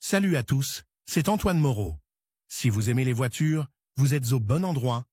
Salut à tous, c'est Antoine Moreau. Si vous aimez les voitures, vous êtes au bon endroit.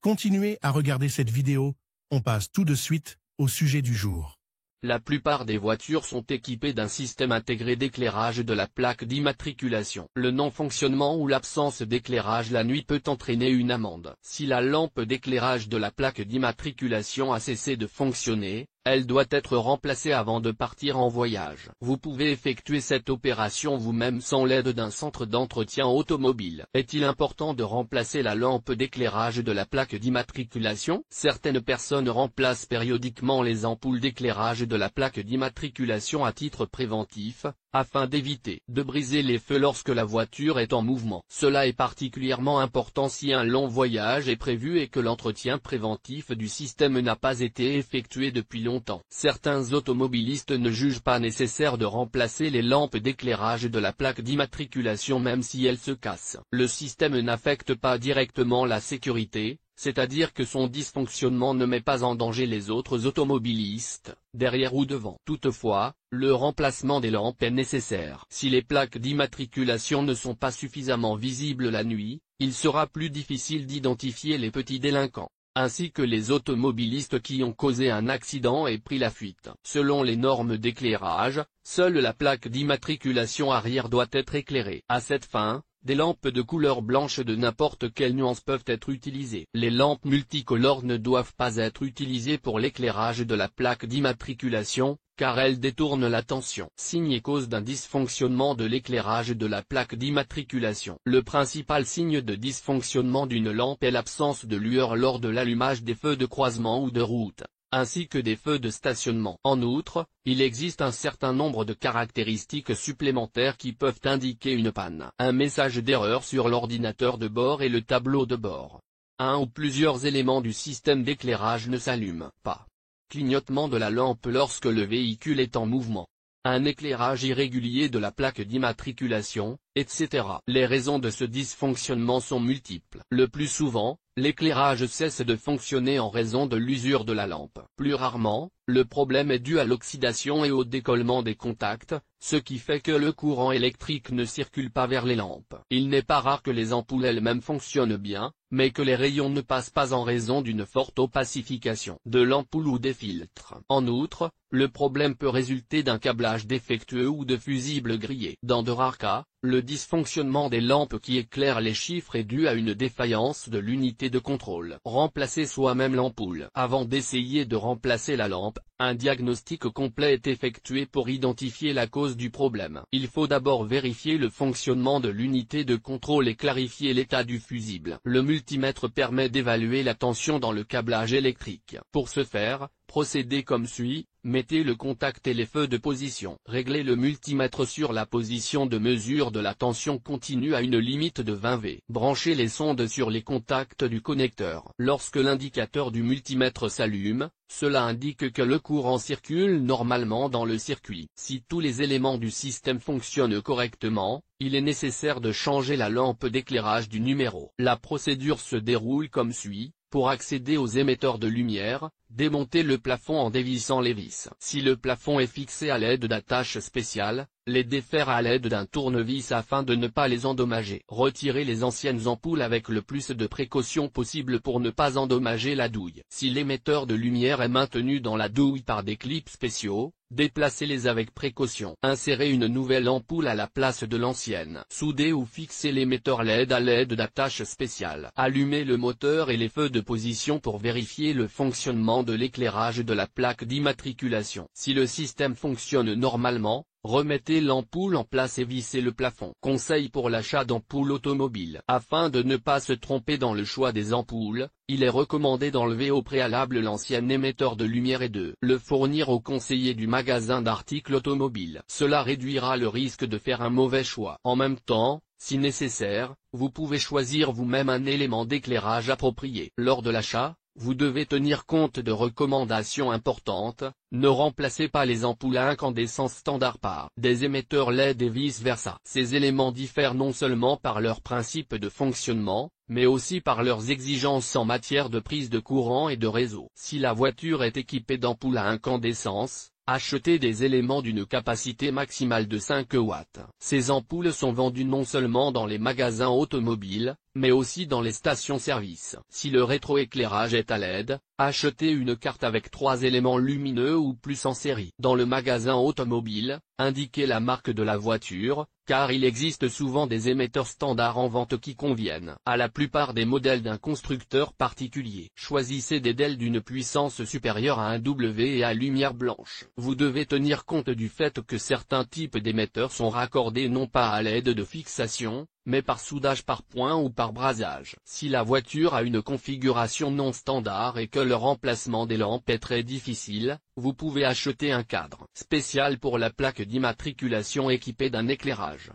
Continuez à regarder cette vidéo, on passe tout de suite au sujet du jour. La plupart des voitures sont équipées d'un système intégré d'éclairage de la plaque d'immatriculation. Le non-fonctionnement ou l'absence d'éclairage la nuit peut entraîner une amende. Si la lampe d'éclairage de la plaque d'immatriculation a cessé de fonctionner, elle doit être remplacée avant de partir en voyage. Vous pouvez effectuer cette opération vous-même sans l'aide d'un centre d'entretien automobile. Est-il important de remplacer la lampe d'éclairage de la plaque d'immatriculation? Certaines personnes remplacent périodiquement les ampoules d'éclairage de la plaque d'immatriculation à titre préventif, afin d'éviter de briser les feux lorsque la voiture est en mouvement. Cela est particulièrement important si un long voyage est prévu et que l'entretien préventif du système n'a pas été effectué depuis longtemps. Certains automobilistes ne jugent pas nécessaire de remplacer les lampes d'éclairage de la plaque d'immatriculation même si elles se cassent. Le système n'affecte pas directement la sécurité, c'est-à-dire que son dysfonctionnement ne met pas en danger les autres automobilistes, derrière ou devant. Toutefois, le remplacement des lampes est nécessaire. Si les plaques d'immatriculation ne sont pas suffisamment visibles la nuit, il sera plus difficile d'identifier les petits délinquants, ainsi que les automobilistes qui ont causé un accident et pris la fuite. Selon les normes d'éclairage, seule la plaque d'immatriculation arrière doit être éclairée. À cette fin, des lampes de couleur blanche de n'importe quelle nuance peuvent être utilisées. Les lampes multicolores ne doivent pas être utilisées pour l'éclairage de la plaque d'immatriculation, car elles détournent l'attention. Signe et cause d'un dysfonctionnement de l'éclairage de la plaque d'immatriculation. Le principal signe de dysfonctionnement d'une lampe est l'absence de lueur lors de l'allumage des feux de croisement ou de route, ainsi que des feux de stationnement. En outre, il existe un certain nombre de caractéristiques supplémentaires qui peuvent indiquer une panne. Un message d'erreur sur l'ordinateur de bord et le tableau de bord. Un ou plusieurs éléments du système d'éclairage ne s'allument pas. Clignotement de la lampe lorsque le véhicule est en mouvement. Un éclairage irrégulier de la plaque d'immatriculation, etc. Les raisons de ce dysfonctionnement sont multiples. Le plus souvent, l'éclairage cesse de fonctionner en raison de l'usure de la lampe. Plus rarement, le problème est dû à l'oxydation et au décollement des contacts, ce qui fait que le courant électrique ne circule pas vers les lampes. Il n'est pas rare que les ampoules elles-mêmes fonctionnent bien, mais que les rayons ne passent pas en raison d'une forte opacification de l'ampoule ou des filtres. En outre, le problème peut résulter d'un câblage défectueux ou de fusibles grillés. Dans de rares cas, le dysfonctionnement des lampes qui éclairent les chiffres est dû à une défaillance de l'unité de contrôle. Remplacer soi-même l'ampoule. Avant d'essayer de remplacer la lampe, un diagnostic complet est effectué pour identifier la cause du problème. Il faut d'abord vérifier le fonctionnement de l'unité de contrôle et clarifier l'état du fusible. Le multimètre permet d'évaluer la tension dans le câblage électrique. Pour ce faire, procédez comme suit. Mettez le contact et les feux de position. Réglez le multimètre sur la position de mesure de la tension continue à une limite de 20 V. Branchez les sondes sur les contacts du connecteur. Lorsque l'indicateur du multimètre s'allume, cela indique que le courant circule normalement dans le circuit. Si tous les éléments du système fonctionnent correctement, il est nécessaire de changer la lampe d'éclairage du numéro. La procédure se déroule comme suit. Pour accéder aux émetteurs de lumière, démontez le plafond en dévissant les vis. Si le plafond est fixé à l'aide d'attaches spéciales, les défaire à l'aide d'un tournevis afin de ne pas les endommager. Retirez les anciennes ampoules avec le plus de précaution possible pour ne pas endommager la douille. Si l'émetteur de lumière est maintenu dans la douille par des clips spéciaux, déplacez-les avec précaution. Insérez une nouvelle ampoule à la place de l'ancienne. Soudez ou fixez l'émetteur LED à l'aide d'attaches spéciales. Allumez le moteur et les feux de position pour vérifier le fonctionnement de l'éclairage de la plaque d'immatriculation. Si le système fonctionne normalement, remettez l'ampoule en place et vissez le plafond. Conseil pour l'achat d'ampoules automobiles. Afin de ne pas se tromper dans le choix des ampoules, il est recommandé d'enlever au préalable l'ancien émetteur de lumière et de le fournir au conseiller du magasin d'articles automobiles. Cela réduira le risque de faire un mauvais choix. En même temps, si nécessaire, vous pouvez choisir vous-même un élément d'éclairage approprié. Lors de l'achat, vous devez tenir compte de recommandations importantes. Ne remplacez pas les ampoules à incandescence standard par des émetteurs LED et vice-versa. Ces éléments diffèrent non seulement par leur principe de fonctionnement, mais aussi par leurs exigences en matière de prise de courant et de réseau. Si la voiture est équipée d'ampoules à incandescence, Achetez des éléments d'une capacité maximale de 5 watts. Ces ampoules sont vendues non seulement dans les magasins automobiles, mais aussi dans les stations-service. Si le rétroéclairage est à LED, achetez une carte avec 3 éléments lumineux ou plus en série. Dans le magasin automobile, indiquez la marque de la voiture, car il existe souvent des émetteurs standards en vente qui conviennent à la plupart des modèles d'un constructeur particulier. Choisissez des DEL d'une puissance supérieure à 1 W et à lumière blanche. Vous devez tenir compte du fait que certains types d'émetteurs sont raccordés non pas à l'aide de fixation, mais par soudage par point ou par brasage. Si la voiture a une configuration non standard et que le remplacement des lampes est très difficile, vous pouvez acheter un cadre spécial pour la plaque d'immatriculation équipée d'un éclairage.